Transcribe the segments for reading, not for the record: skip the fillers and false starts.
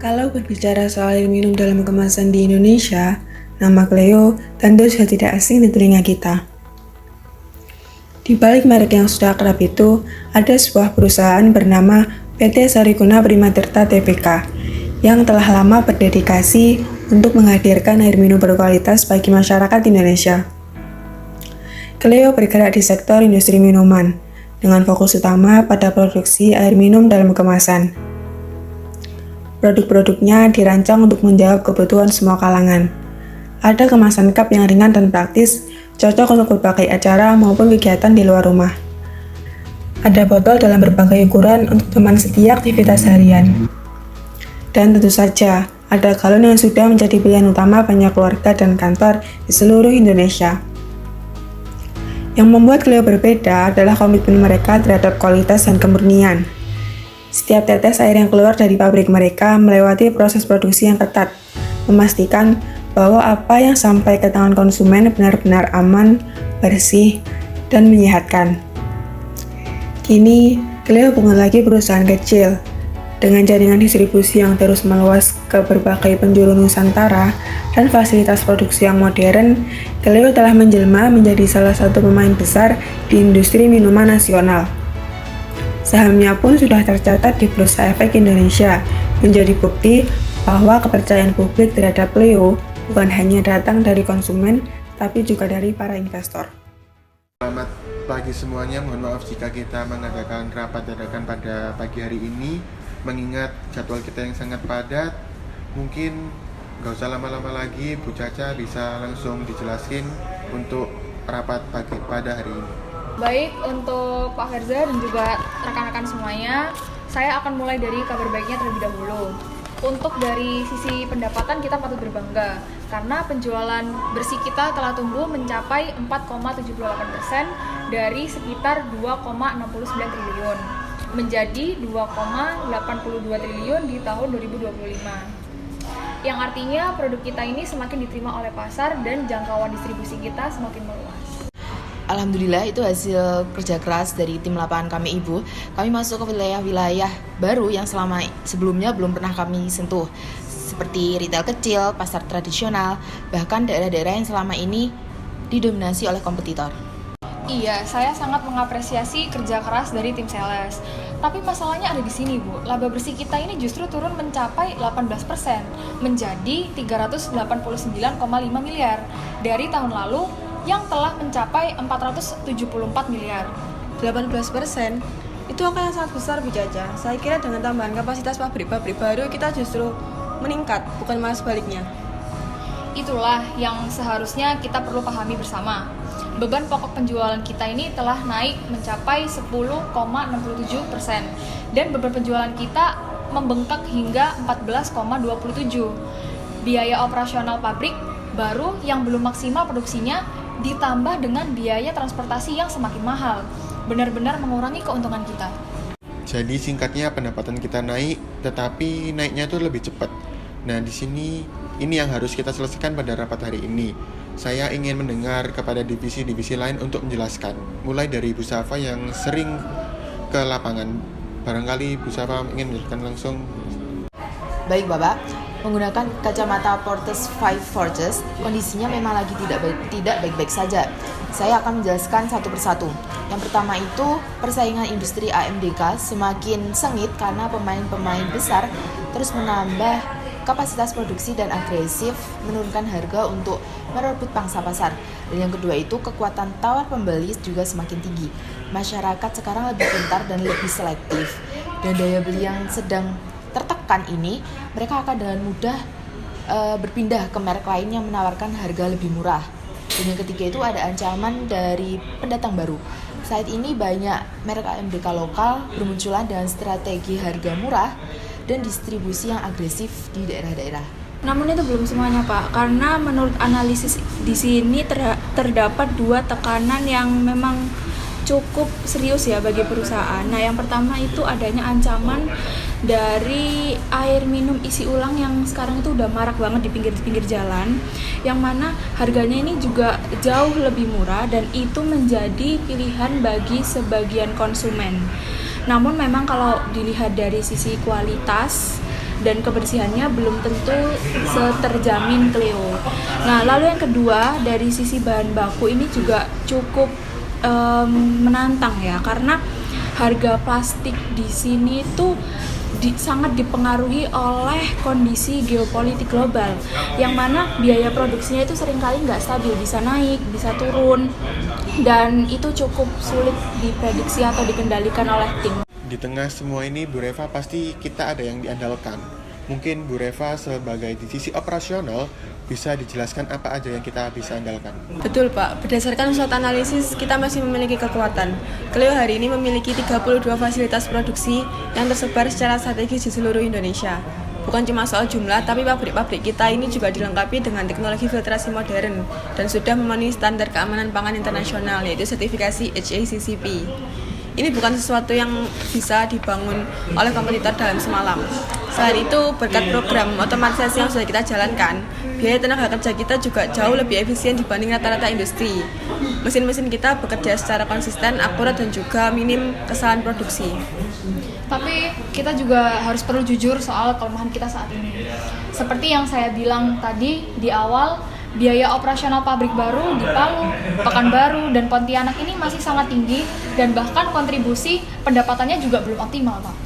Kalau berbicara soal air minum dalam kemasan di Indonesia, nama Cleo tentu sudah tidak asing di telinga kita. Di balik merek yang sudah akrab itu, ada sebuah perusahaan bernama PT Sariguna Primatirta Tbk yang telah lama berdedikasi untuk menghadirkan air minum berkualitas bagi masyarakat Indonesia. Cleo bergerak di sektor industri minuman, dengan fokus utama pada produksi air minum dalam kemasan. Produk-produknya dirancang untuk menjawab kebutuhan semua kalangan. Ada kemasan cup yang ringan dan praktis, cocok untuk berbagai acara maupun kegiatan di luar rumah. Ada botol dalam berbagai ukuran untuk teman setiap aktivitas harian. Dan tentu saja, ada galon yang sudah menjadi pilihan utama banyak keluarga dan kantor di seluruh Indonesia. Yang membuat Cleo berbeda adalah komitmen mereka terhadap kualitas dan kemurnian. Setiap tetes air yang keluar dari pabrik mereka melewati proses produksi yang ketat, memastikan bahwa apa yang sampai ke tangan konsumen benar-benar aman, bersih, dan menyehatkan. Kini, Cleo bukan lagi perusahaan kecil. Dengan jaringan distribusi yang terus meluas ke berbagai penjuru Nusantara dan fasilitas produksi yang modern, Cleo telah menjelma menjadi salah satu pemain besar di industri minuman nasional. Sahamnya pun sudah tercatat di Bursa Efek Indonesia, menjadi bukti bahwa kepercayaan publik terhadap Cleo bukan hanya datang dari konsumen, tapi juga dari para investor. Selamat pagi semuanya, mohon maaf jika kita mengadakan rapat dadakan pada pagi hari ini, mengingat jadwal kita yang sangat padat. Mungkin gak usah lama-lama lagi, Bu Caca bisa langsung dijelasin untuk rapat pagi pada hari ini. Baik, untuk Pak Herza dan juga rekan-rekan semuanya, saya akan mulai dari kabar baiknya terlebih dahulu. Untuk dari sisi pendapatan kita patut berbangga, karena penjualan bersih kita telah tumbuh mencapai 4,78% dari sekitar 2,69 triliun menjadi 2,82 triliun di tahun 2025. Yang artinya produk kita ini semakin diterima oleh pasar dan jangkauan distribusi kita semakin meluas. Alhamdulillah, itu hasil kerja keras dari tim lapangan kami, Ibu. Kami masuk ke wilayah-wilayah baru yang sebelumnya belum pernah kami sentuh, seperti retail kecil, pasar tradisional, bahkan daerah-daerah yang selama ini didominasi oleh kompetitor. Iya, saya sangat mengapresiasi kerja keras dari tim sales. Tapi masalahnya ada di sini, Bu. Laba bersih kita ini justru turun mencapai 18%, menjadi 389,5 miliar dari tahun lalu yang telah mencapai 474 miliar. 18% itu angka yang sangat besar, Bu Caca. Saya kira dengan tambahan kapasitas pabrik-pabrik baru kita justru meningkat, bukan malah sebaliknya. Itulah yang seharusnya kita perlu pahami bersama. Beban pokok penjualan kita ini telah naik mencapai 10,67% dan beban penjualan kita membengkak hingga 14,27%. Biaya operasional pabrik baru yang belum maksimal produksinya ditambah dengan biaya transportasi yang semakin mahal, benar-benar mengurangi keuntungan kita. Jadi singkatnya, pendapatan kita naik, tetapi naiknya itu lebih cepat. Nah, di sini ini yang harus kita selesaikan pada rapat hari ini. Saya ingin mendengar kepada divisi-divisi lain untuk menjelaskan, mulai dari Bu Safa yang sering ke lapangan. Barangkali Bu Safa ingin menjelaskan langsung. Baik, Bapak. Menggunakan kacamata Portes 5 Forges, kondisinya memang lagi tidak baik-baik saja. Saya akan menjelaskan satu persatu. Yang pertama itu, persaingan industri AMDK semakin sengit karena pemain-pemain besar terus menambah kapasitas produksi dan agresif menurunkan harga untuk merebut pangsa pasar. Dan yang kedua itu, kekuatan tawar pembeli juga semakin tinggi. Masyarakat sekarang lebih pintar dan lebih selektif. Dan daya beli yang sedang tertekan ini, mereka akan dengan mudah berpindah ke merek lain yang menawarkan harga lebih murah. Dan yang ketiga itu ada ancaman dari pendatang baru. Saat ini banyak merek AMDK lokal bermunculan dengan strategi harga murah dan distribusi yang agresif di daerah-daerah. Namun itu belum semuanya, Pak, karena menurut analisis di sini terdapat dua tekanan yang memang cukup serius ya bagi perusahaan. Nah, yang pertama itu adanya ancaman dari air minum isi ulang yang sekarang itu udah marak banget di pinggir-pinggir jalan, yang mana harganya ini juga jauh lebih murah dan itu menjadi pilihan bagi sebagian konsumen. Namun memang kalau dilihat dari sisi kualitas dan kebersihannya belum tentu seterjamin Cleo. Nah, lalu yang kedua, dari sisi bahan baku ini juga cukup menantang ya, karena harga plastik di sini tuh sangat dipengaruhi oleh kondisi geopolitik global, yang mana biaya produksinya itu seringkali nggak stabil, bisa naik, bisa turun, dan itu cukup sulit diprediksi atau dikendalikan oleh tim. Di tengah semua ini, Bu Reva, pasti kita ada yang diandalkan. Mungkin Bu Reva sebagai di sisi operasional bisa dijelaskan apa aja yang kita bisa andalkan. Betul Pak, berdasarkan SWOT analisis kita masih memiliki kekuatan. Clio hari ini memiliki 32 fasilitas produksi yang tersebar secara strategis di seluruh Indonesia. Bukan cuma soal jumlah, tapi pabrik-pabrik kita ini juga dilengkapi dengan teknologi filtrasi modern dan sudah memenuhi standar keamanan pangan internasional, yaitu sertifikasi HACCP. Ini bukan sesuatu yang bisa dibangun oleh kompetitor dalam semalam. Selain itu, berkat program otomatisasi yang sudah kita jalankan, biaya tenaga kerja kita juga jauh lebih efisien dibanding rata-rata industri. Mesin-mesin kita bekerja secara konsisten, akurat, dan juga minim kesalahan produksi. Tapi kita juga harus perlu jujur soal kelemahan kita saat ini. Seperti yang saya bilang tadi di awal, biaya operasional pabrik baru di Palu, Pekanbaru, dan Pontianak ini masih sangat tinggi, dan bahkan kontribusi pendapatannya juga belum optimal, Pak.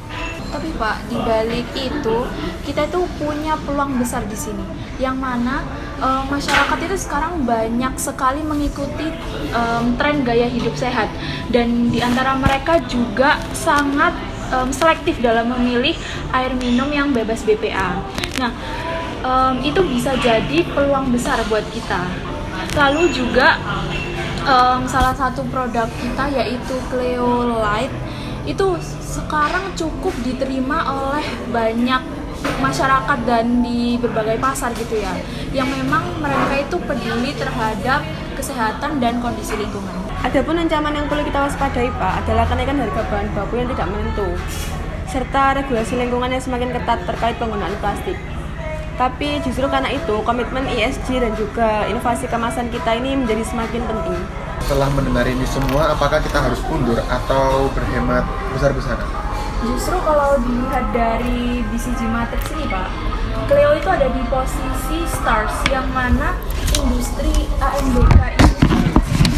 Tapi Pak, di balik itu kita itu punya peluang besar di sini, yang mana masyarakat itu sekarang banyak sekali mengikuti tren gaya hidup sehat, dan di antara mereka juga sangat selektif dalam memilih air minum yang bebas BPA. Nah, itu bisa jadi peluang besar buat kita. Lalu juga salah satu produk kita yaitu Cleo Light itu sekarang cukup diterima oleh banyak masyarakat dan di berbagai pasar gitu ya, yang memang mereka itu peduli terhadap kesehatan dan kondisi lingkungan. Adapun ancaman yang perlu kita waspadai Pak adalah kenaikan harga bahan baku yang tidak menentu, serta regulasi lingkungan yang semakin ketat terkait penggunaan plastik. Tapi justru karena itu, komitmen ESG dan juga inovasi kemasan kita ini menjadi semakin penting. Setelah mendengar ini semua, apakah kita harus mundur atau berhemat besar-besaran? Justru kalau dilihat dari BCG Matrix ini Pak, Cleo itu ada di posisi stars, yang mana industri AMBK ini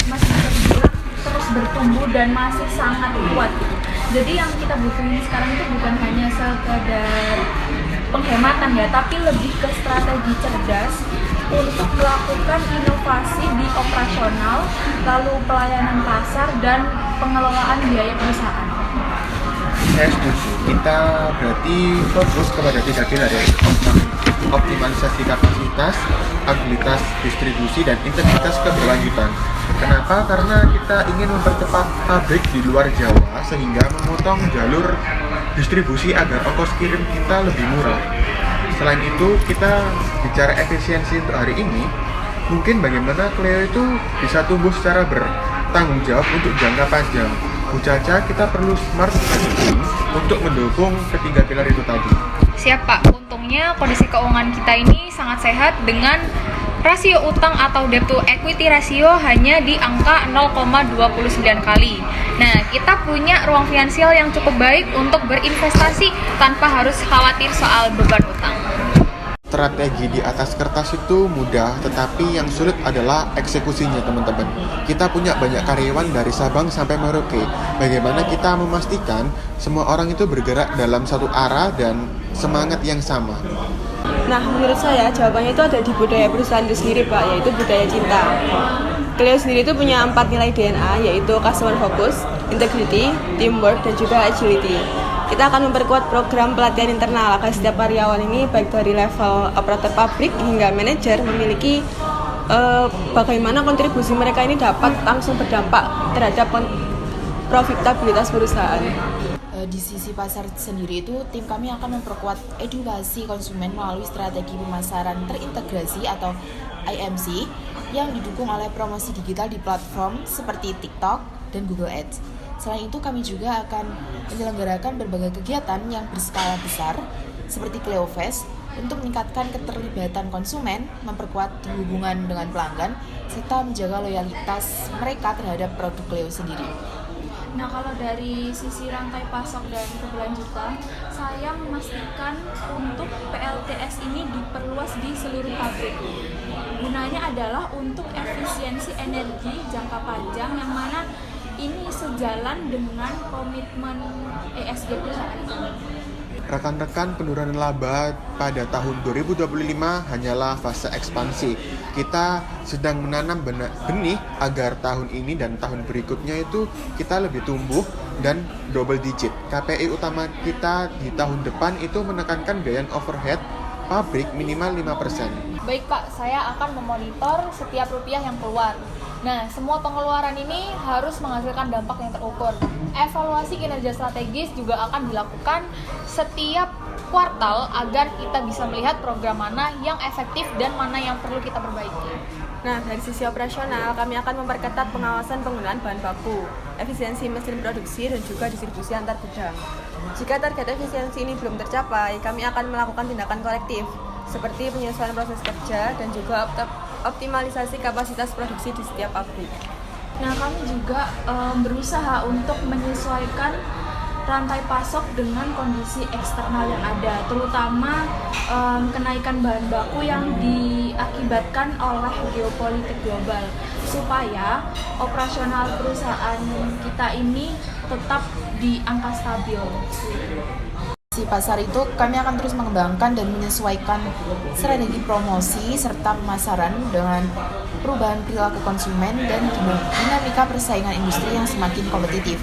masih bisa dibilang terus bertumbuh dan masih sangat kuat gitu. Jadi yang kita butuhin sekarang itu bukan hanya sekedar penghematan ya, tapi lebih ke strategi cerdas untuk melakukan inovasi di operasional, lalu pelayanan pasar, dan pengelolaan biaya perusahaan. Saya setuju. Kita berarti fokus kepada 3 pilar, yaitu optimalisasi kapasitas, agilitas distribusi, dan integritas keberlanjutan. Kenapa? Karena kita ingin mempercepat pabrik di luar Jawa sehingga memotong jalur distribusi agar ongkos kirim kita lebih murah. Selain itu, kita bicara efisiensi untuk hari ini, mungkin bagaimana Cleo itu bisa tumbuh secara bertanggung jawab untuk jangka panjang. Bu Caca, kita perlu smart strategy untuk mendukung ketiga pilar itu tadi. Siap Pak, untungnya kondisi keuangan kita ini sangat sehat dengan rasio utang atau debt to equity rasio hanya di angka 0,29 kali. Nah, kita punya ruang finansial yang cukup baik untuk berinvestasi tanpa harus khawatir soal beban utang. Strategi di atas kertas itu mudah, tetapi yang sulit adalah eksekusinya, teman-teman. Kita punya banyak karyawan dari Sabang sampai Merauke. Bagaimana kita memastikan semua orang itu bergerak dalam satu arah dan semangat yang sama? Nah, menurut saya jawabannya itu ada di budaya perusahaan itu sendiri Pak, yaitu budaya cinta. Cleo sendiri itu punya 4 nilai DNA, yaitu customer focus, integrity, teamwork, dan juga agility. Kita akan memperkuat program pelatihan internal agar setiap karyawan ini baik dari level operator pabrik hingga manajer memiliki bagaimana kontribusi mereka ini dapat langsung berdampak terhadap profitabilitas perusahaan. Di sisi pasar sendiri itu, tim kami akan memperkuat edukasi konsumen melalui strategi pemasaran terintegrasi atau IMC yang didukung oleh promosi digital di platform seperti TikTok dan Google Ads. Selain itu, kami juga akan menyelenggarakan berbagai kegiatan yang berskala besar seperti Cleo Fest untuk meningkatkan keterlibatan konsumen, memperkuat hubungan dengan pelanggan, serta menjaga loyalitas mereka terhadap produk Cleo sendiri. Nah, kalau dari sisi rantai pasok dan keberlanjutan, saya memastikan untuk PLTS ini diperluas di seluruh pabrik. Gunanya adalah untuk efisiensi energi jangka panjang yang mana ini sejalan dengan komitmen ESG perusahaan kami. Rekan-rekan, penurunan laba pada tahun 2025 hanyalah fase ekspansi. Kita sedang menanam benih agar tahun ini dan tahun berikutnya itu kita lebih tumbuh dan double digit. KPI utama kita di tahun depan itu menekankan biaya overhead pabrik minimal 5%. Baik Pak, saya akan memonitor setiap rupiah yang keluar. Nah, semua pengeluaran ini harus menghasilkan dampak yang terukur. Evaluasi kinerja strategis juga akan dilakukan setiap kuartal agar kita bisa melihat program mana yang efektif dan mana yang perlu kita perbaiki. Nah, dari sisi operasional, kami akan memperketat pengawasan penggunaan bahan baku, efisiensi mesin produksi, dan juga distribusi antar gudang. Jika target efisiensi ini belum tercapai, kami akan melakukan tindakan korektif, seperti penyesuaian proses kerja dan juga optimalisasi kapasitas produksi di setiap pabrik. Nah, kami juga berusaha untuk menyesuaikan rantai pasok dengan kondisi eksternal yang ada, terutama kenaikan bahan baku yang diakibatkan oleh geopolitik global, supaya operasional perusahaan kita ini tetap di angka stabil. Di pasar itu, kami akan terus mengembangkan dan menyesuaikan strategi promosi serta pemasaran dengan perubahan perilaku konsumen dan dinamika persaingan industri yang semakin kompetitif.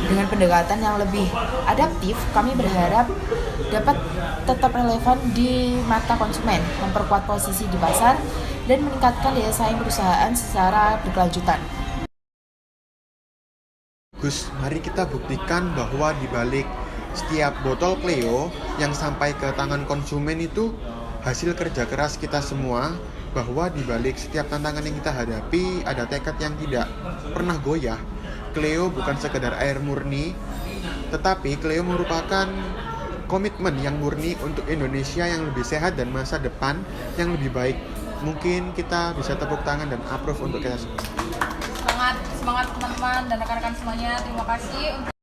Dengan pendekatan yang lebih adaptif, kami berharap dapat tetap relevan di mata konsumen, memperkuat posisi di pasar, dan meningkatkan daya saing perusahaan secara berkelanjutan. Gus, mari kita buktikan bahwa di balik setiap botol Cleo yang sampai ke tangan konsumen itu hasil kerja keras kita semua, bahwa di balik setiap tantangan yang kita hadapi ada tekad yang tidak pernah goyah. Cleo bukan sekedar air murni, tetapi Cleo merupakan komitmen yang murni untuk Indonesia yang lebih sehat dan masa depan yang lebih baik. Mungkin kita bisa tepuk tangan dan approve untuk kita semua. Semangat teman-teman dan rekan-rekan semuanya. Terima kasih untuk